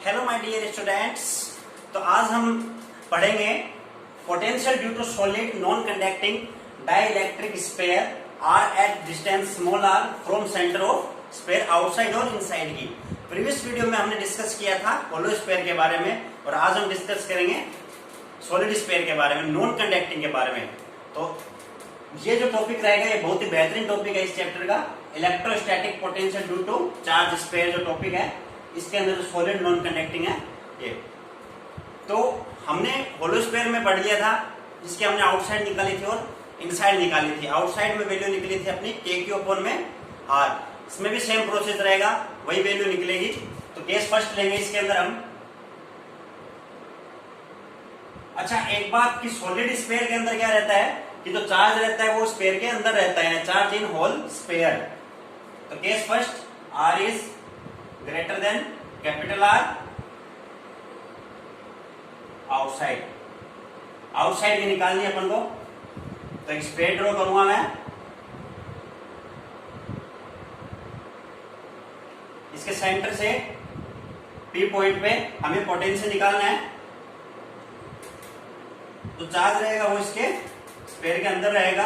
Hello my dear students. तो आज हम पढ़ेंगे potential due to solid non conducting dielectric sphere R at distance small R from centre of sphere outside और inside की। Previous video में हमने discuss किया था होलो स्फीयर के बारे में और आज हम डिस्कस करेंगे सॉलिड स्फीयर के बारे में, नॉन कंडक्टिंग के बारे में। तो ये जो टॉपिक रहेगा ये बहुत ही बेहतरीन टॉपिक है इस चैप्टर का, electrostatic potential due to charge sphere जो टॉपिक है, इसके अंदर जो सॉलिड नॉन कंडक्टिंग है ये। तो हमने होलो स्फीयर में पढ़ लिया था जिसकी हमने आउटसाइड निकाली थी और इनसाइड निकाली थी। आउटसाइड में वैल्यू निकली थी अपनी KQ में R, इसमें भी सेम प्रोसेस रहेगा, वही वैल्यू निकलेगी। तो केस फर्स्ट लेंगे इसके अंदर हम। अच्छा, एक बात कि सॉलिड स्फीयर के अंदर क्या रहता है कि जो चार्ज रहता है वो स्फीयर के अंदर रहता है, चार्ज इन होल स्फीयर। तो case first R is greater than capital R outside. Outside की निकालनी है अपन को, तो एक स्फीयर ड्रॉ करूंगा मैं। इसके सेंटर से P पॉइंट पे हमें पोटेंशियल निकालना है। तो चार्ज रहेगा वो इसके स्फीयर के अंदर रहेगा।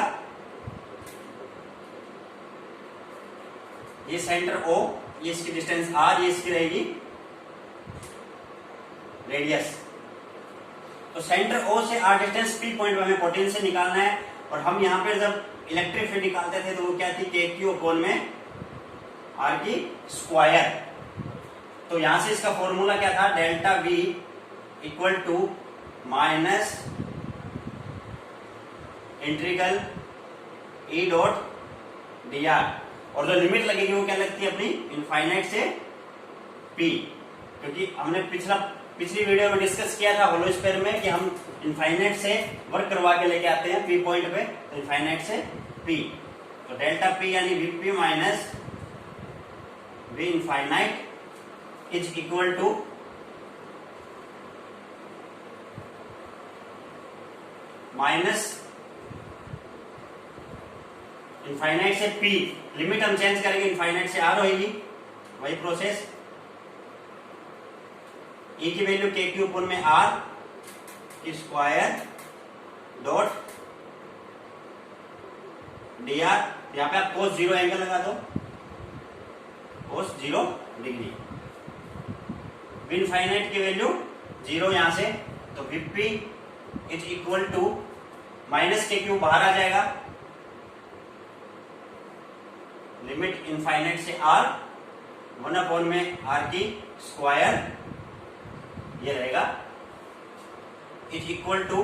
ये सेंटर O, ये इसकी डिस्टेंस R, ये इसकी रहेगी रेडियस। तो सेंटर O से R डिस्टेंस P पॉइंट पे हमें पोटेंशियल निकालना है। और हम यहां पे जब इलेक्ट्रिक फील्ड निकालते थे तो वो क्या थी, KQ में R की स्क्वायर। तो यहां से इसका फॉर्मूला क्या था, delta V equal to minus integral E dot dr। और जो लिमिट लगेगी वो क्या लगती है अपनी, इनफाइनाइट से P। क्योंकि हमने पिछली वीडियो में डिस्कस किया था होलो स्फीयर में कि हम इनफाइनाइट से वर्क करवा के लेके आते हैं P पॉइंट पे, तो इनफाइनाइट से P। तो डेल्टा P यानी Vp minus V infinite is equal to minus infinite से P। लिमिट हम चेंज करेंगे, इनफाइनाइट से R होगी, वही प्रोसेस। E की वैल्यू KQ में R की स्क्वायर डॉट dr। यहाँ पे आप cos 0 एंगल लगा दो, cos 0 डिग्री। V इनफाइनाइट की वैल्यू 0 यहां से, तो Vp is equal to minus KQ बाहर आ जाएगा, लिमिट इनफाइनाइट से R 1 में R की स्क्वायर ये रहेगा is equal to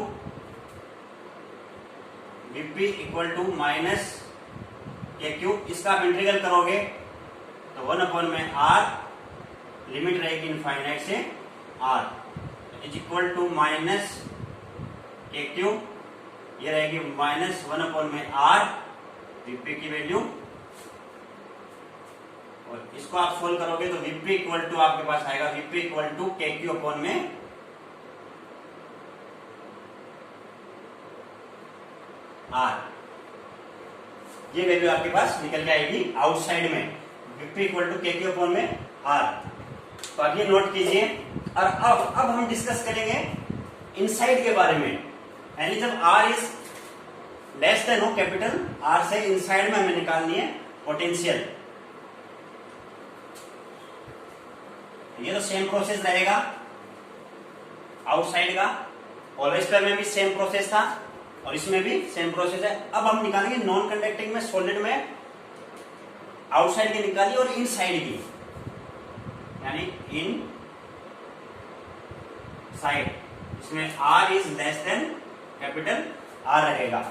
Vp equal to minus KQ। इसका आप इंटीग्रल करोगे तो 1 में R, लिमिट रहेगी इनफाइनाइट से R is equal to minus KQ, ये रहेगी माइनस 1 में R Vp की वैल्यू। और इसको आप सोल्व करोगे तो Vp इक्वल टू आपके पास आएगा Vp इक्वल टू KQ में R। ये वैल्यू आपके पास निकल के आएगी आउटसाइड में, Vp इक्वल टू KQ में R। तो अब ये नोट कीजिए। और अब हम डिस्कस करेंगे इनसाइड के बारे में, यानी जब R इज लेस देन हो कैपिटल R से इनसाइड में हमें निकालनी है पोटेंशियल। ये तो सेम प्रोसेस रहेगा आउटसाइड का, होलो स्फीयर में भी सेम प्रोसेस था और इसमें भी सेम प्रोसेस है। अब हम निकालेंगे नॉन कंडक्टिंग में, सॉलिड में आउटसाइड की निकाली और इनसाइड की, यानी इन साइड। इसमें R is less than capital R रहेगा।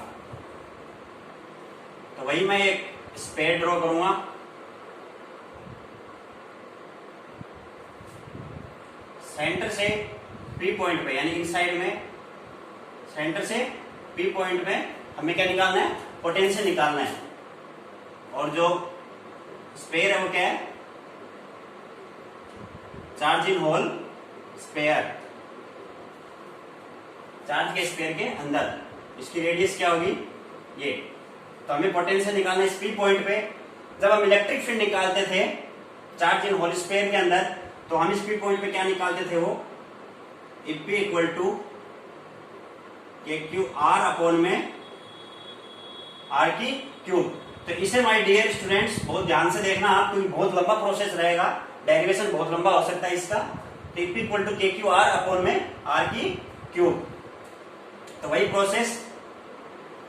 तो वही मैं एक स्फीयर ड्रॉ करूंगा। सेंटर से P पॉइंट पे, यानी इनसाइड में सेंटर से P पॉइंट पे हमें क्या निकालना है, पोटेंशियल निकालना है। और जो स्फीयर है वो क्या है, charge in whole sphere, charge के स्फीयर के अंदर। इसकी रेडियस क्या होगी ये। तो हमें पोटेंशियल निकालना है इस P पॉइंट पे। जब हम इलेक्ट्रिक फील्ड निकालते the charge in whole sphere के अंदर, तो हम इस पी पॉइंट पे क्या निकालते थे वो, if P equal to K Q R upon में आर की क्यूब। तो इसे माय डियर स्टूडेंट्स बहुत ध्यान से देखना आप, क्योंकि बहुत लंबा प्रोसेस रहेगा, डेरिवेशन बहुत लंबा हो सकता है इसका। तो if equal to K Q R upon में आर की क्यूब, तो वही process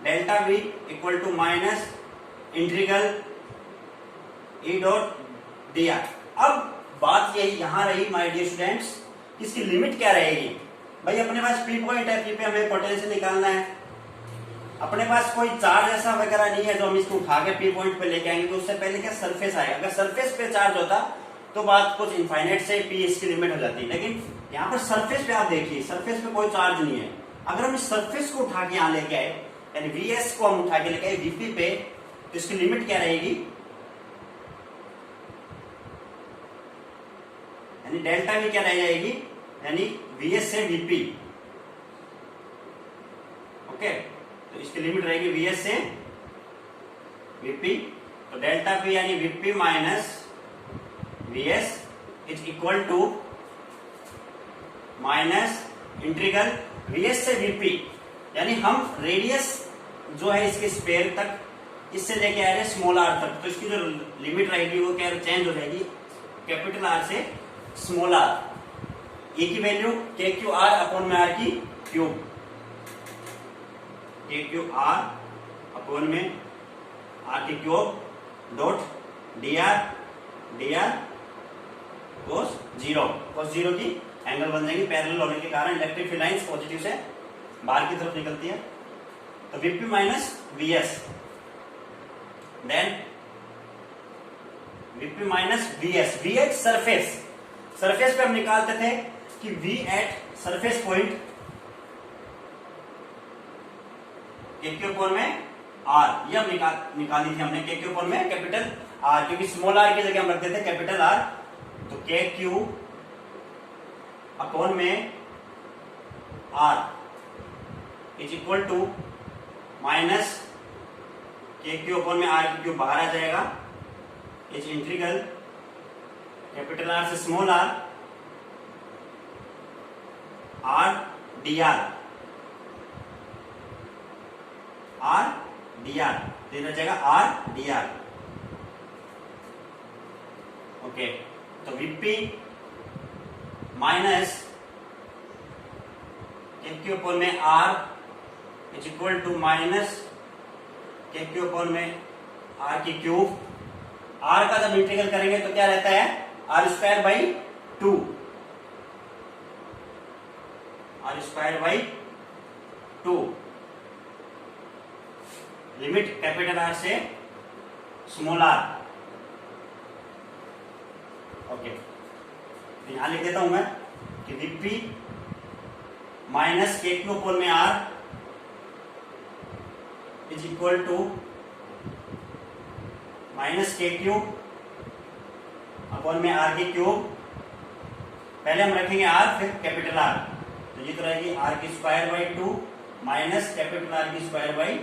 delta V equal to minus integral E dot D R. अब बात यही यहां रही माय डियर स्टूडेंट्स, इसकी लिमिट क्या रहेगी। भाई अपने पास पी पॉइंट है, पी पे हमें पोटेंशियल निकालना है, अपने पास कोई चार्ज ऐसा वगैरह नहीं है जो हम इसको उठा के पी पॉइंट पे लेके आएंगे। तो उससे पहले क्या सरफेस आएगा, अगर सरफेस पे चार्ज होता तो बात कुछ इनफाइनाइट से पी इसकी लिमिट हो जाती, लेकिन यहाँ पर सरफेस पे आप देखिए, सरफेस पे कोई चार्ज नहीं है। अगर हम इस सरफेस को उठा के यहाँ लेके आए, यानी वीएस को हम उठा के लेके आए वीपी पे, तो इसकी लिमिट क्या रहेगी, यानी डेल्टा वी क्या रह जाएगी, यानी वीएस से वीपी। ओके, तो इसकी लिमिट रहेगी वीएस से वीपी। तो डेल्टा पी यानी V P minus V S is equal to minus integral V S से वीपी, यानी हम रेडियस जो है इसके स्पेयर तक इससे लेके आ रहे स्मॉल आर तक। तो इसकी जो लिमिट रहेगी वो क्या चेंज हो जाएगी, कैपिटल आर से स्मॉल आर। ए की वैल्यू के क्यू आर अपॉन में आर की क्यूब, के क्यू आर अपॉन में आर की cube dot D are, D are cos zero, cos zero की एंगल बन जाएगी, पैरेलल होने के कारण इलेक्ट्रिक फील्ड लाइंस पॉजिटिव से बाहर की तरफ निकलती है। तो VP minus V S, then V P minus V S, V at surface, surface पे हम निकालते थे कि V at surface point K Q upon में आर, ये हम निकाली थी हमने, के क्यू अपॉन में कैपिटल आर, क्योंकि स्मॉल आर की जगह हम रखते थे कैपिटल आर। तो के क्यू अपॉन में R is equal to minus K Q upon में आर की क्यू बाहर आ जाएगा, इज इंटीग्रल कैपिटल आर से small R, R D R, R D R देना जाएगा आर डी आर। ओके, तो VP minus K Q upon में R is equal to minus K Q upon में आर की क्यूब। आर का जब integral करेंगे तो क्या रहता है, R square by two, R square by two, limit capital R से स्मॉल आर। ओके, तो यहां लिख देता हूं मैं कि VP minus K Q upon में R is equal to minus K Q upon में आर की क्यूब। पहले हम रखेंगे आर फिर कैपिटल आर, तो ये तो रहेगी आर की square by two minus capital R की स्क्वायर बाई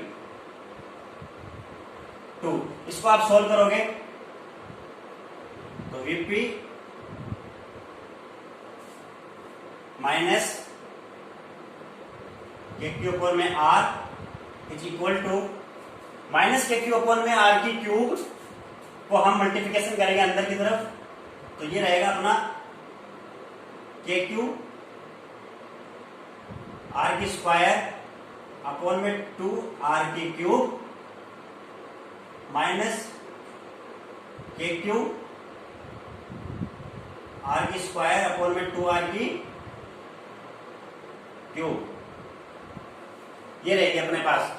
टू। इसको आप सोल्व करोगे तो VP minus K Q upon में R is equal to minus K Q upon में आर की क्यूब को हम मल्टीप्लिकेशन करेंगे अंदर की तरफ, तो ये रहेगा अपना के क्यू आर की स्क्वायर अपॉन में टू आर की cube minus K Q are की स्क्वायर अपॉन में टू आर की क्यूब। ये रहेगी अपने पास।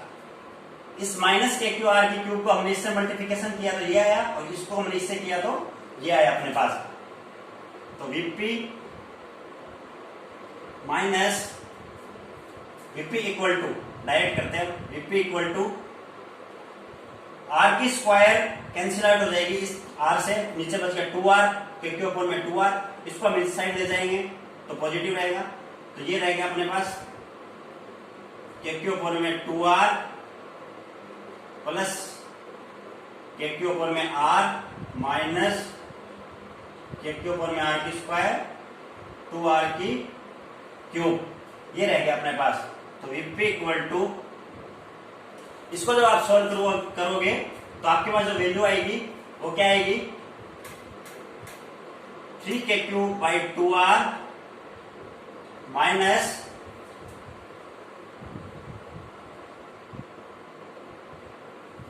इस माइनस के क्यू आर की क्यूब को हमने इससे मल्टीप्लिकेशन किया तो ये आया, और इसको हमने इससे किया तो ये आया अपने पास। तो VP minus VP equal to, direct करते हैं, वीपी इक्वल टू आर की स्क्वायर कैंसिल आउट हो जाएगी, इस आर से नीचे बच गया two R, K Q upon में टू आर, इसको हम इस साइड ले जाएंगे तो पॉजिटिव रहेगा। तो ये रहेगा अपने पास के क्यू अपॉन में टू आर प्लस के क्यू अपॉन में are minus K Q upon में आर की स्क्वायर 2r की क्यूब, ये रह गया अपने पास। तो वीपी इक्वल टू, इसको जब आप सॉल्व करोगे तो आपके पास जो वैल्यू आएगी वो क्या आएगी, 3k3/2r माइनस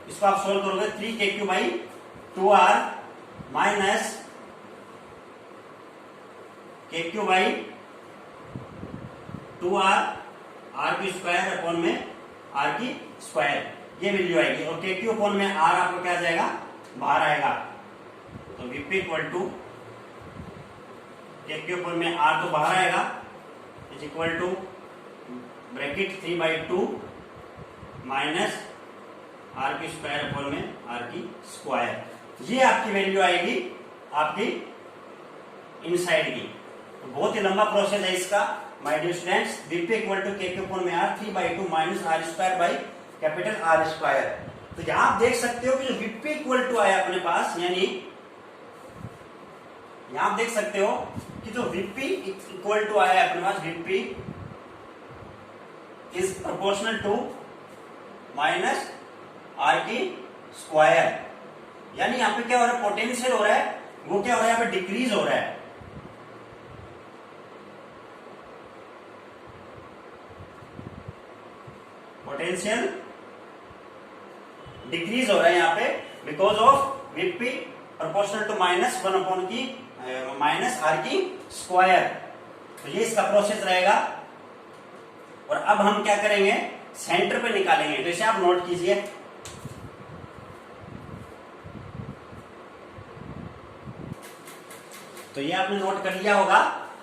इसको आप सोल्व करोगे 3k3/2r माइनस k3/2r r की स्क्वायर अपॉन में r की स्क्वायर, ये वैल्यू आएगी। और k3 अपॉन में r आपको क्या आ जाएगा, बाहर आएगा। तो VP equal to k3 upon में r तो बाहर आएगा, is equal to bracket 3/2 minus r की स्क्वायर अपॉन में r की स्क्वायर, ये आपकी वैल्यू आएगी आपकी इनसाइड की। तो बहुत ही लंबा प्रोसेस है इसका my dear students. VP equal to k3 upon में r 3/2 minus r square by capital R square. तो यहां आप देख सकते हो कि जो वीपी इक्वल टू आया अपने पास, यानी यहां आप देख सकते हो कि जो वीपी इक्वल टू आया अपने पास, VP is proportional to minus r की स्क्वायर, यानी यहां पे क्या हो रहा है, पोटेंशियल हो रहा है, वो क्या हो रहा है, यहां पे डिक्रीज हो रहा है। पोटेंशियल डिक्रीज हो रहा है यहाँ पे because of VP proportional to minus 1 upon की माइनस आर की स्क्वायर। तो ये इसका प्रोसेस रहेगा। और अब हम क्या करेंगे, सेंटर पे निकालेंगे। तो इसे आप नोट कीजिए। तो ये आपने नोट कर लिया होगा।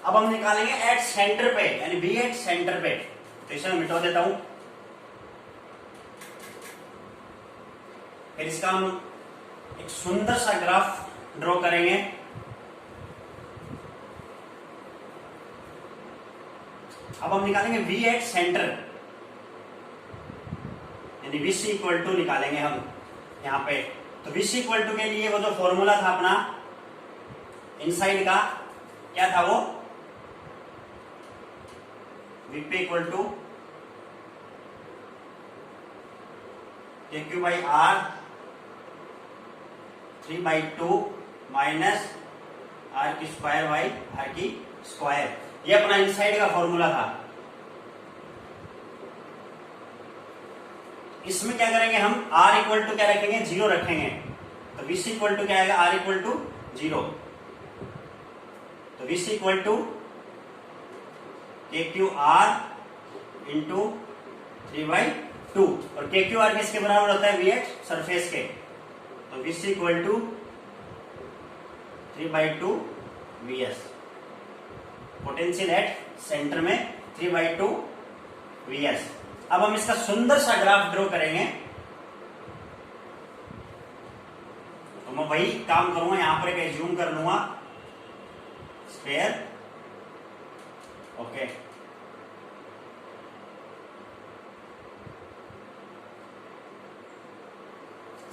अब हम निकालेंगे एट सेंटर पे, यानी बी एट सेंटर पे। तो इसे मैं मिटा देता हूं। फिर इसका हम एक सुंदर सा ग्राफ ड्रॉ करेंगे। अब हम निकालेंगे वी एट सेंटर, यानी वीसी इक्वल टू निकालेंगे हम यहां पे। तो वीसी इक्वल टू के लिए वो जो फॉर्मूला था अपना इनसाइड का, क्या था वो, VP equal to Q by are 3/2 minus R की स्क्वायर बाई आर की स्क्वायर। ये अपना इनसाइड का फॉर्मूला था। इसमें क्या करेंगे हम, आर इक्वल टू क्या रखेंगे, 0 रखेंगे। तो वीसी इक्वल टू क्या आएगा, आर इक्वल टू 0। तो VC equal to K Q R into 3/2। और के क्यू आर किसके बराबर होता है, वी एट सरफेस के। तो VC equal to 3/2 VS. Potential at centre में 3/2 वीएस। अब हम इसका सुंदर सा ग्राफ ड्रॉ करेंगे। तो मैं वही काम करूंगा, यहां पर एक जूम कर लूंगा स्फीयर। ओके,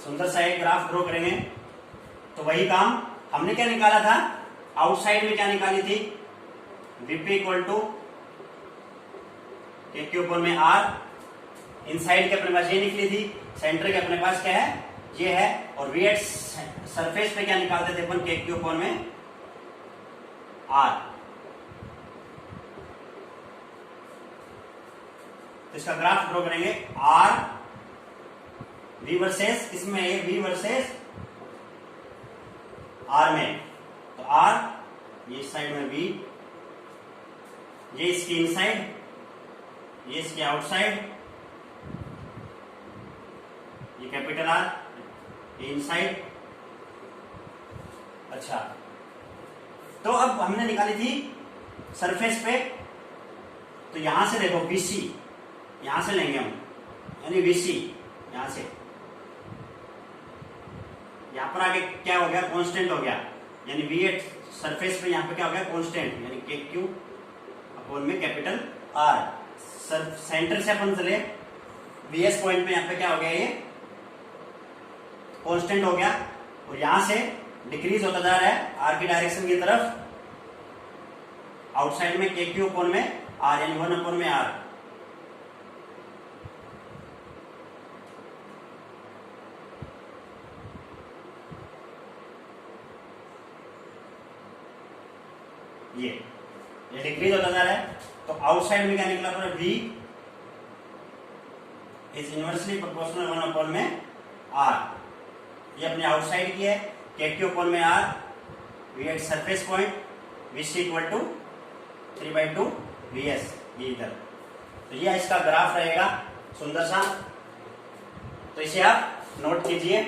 सुंदर सा एक ग्राफ ड्रॉ करेंगे। तो वही काम हमने क्या निकाला था, आउटसाइड में क्या निकाली थी, VP equal to K Q upon में आर। इनसाइड के अपने पास ये निकली थी, सेंटर के अपने पास क्या है, ये है। और वी एट सरफेस पे क्या निकालते थे अपन, के क्यू अपॉन में आर। तो इसका ग्राफ ड्रॉ करेंगे। आर वी वर्सेस, इसमें है वी वर्सेस आर में। तो आर ये इस साइड में वी, ये इसकी इनसाइड, ये इसकी आउटसाइड, ये कैपिटल आर, ये इनसाइड। अच्छा, तो अब हमने निकाली थी सरफेस पे। तो यहां से देखो बीसी, यहां से लेंगे हम, यानी बीसी यहां से, यहां पर आगे क्या हो गया, कांस्टेंट हो गया। यानी वी एट सरफेस पे यहां पे क्या हो गया, कांस्टेंट, यानी के क्यू अपॉन में कैपिटल आर। सेंटर से अपन चले वीएस पॉइंट पे, यहां पे क्या हो गया, ये कांस्टेंट हो गया। और यहां से डिक्रीज होता जा रहा है आर की डायरेक्शन की तरफ, आउटसाइड में के क्यू अपॉन में आर यानी 1 अपॉन में आर। ये डिक्रीज होता जा रहा है, तो आउटसाइड में क्या निकला पूरा V is inversely proportional 1 upon में R। ये अपने आउटसाइड की है, KQ अपॉन में R, V at surface point, VC equal to 3/2 VS, ये इधर। तो ये इसका ग्राफ रहेगा सुंदर सा, तो इसे आप नोट कीजिए।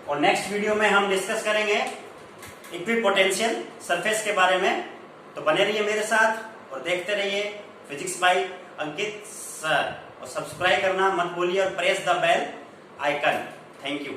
और नेक्स्ट वीडियो में हम डिस्कस करेंगे इक्विपोटेंशियल सरफेस के बारे में। तो बने रहिए मेरे साथ और देखते रहिए फिजिक्स बाय अंकित सर, और सब्सक्राइब करना मत भूलिए और press the bell icon. Thank you.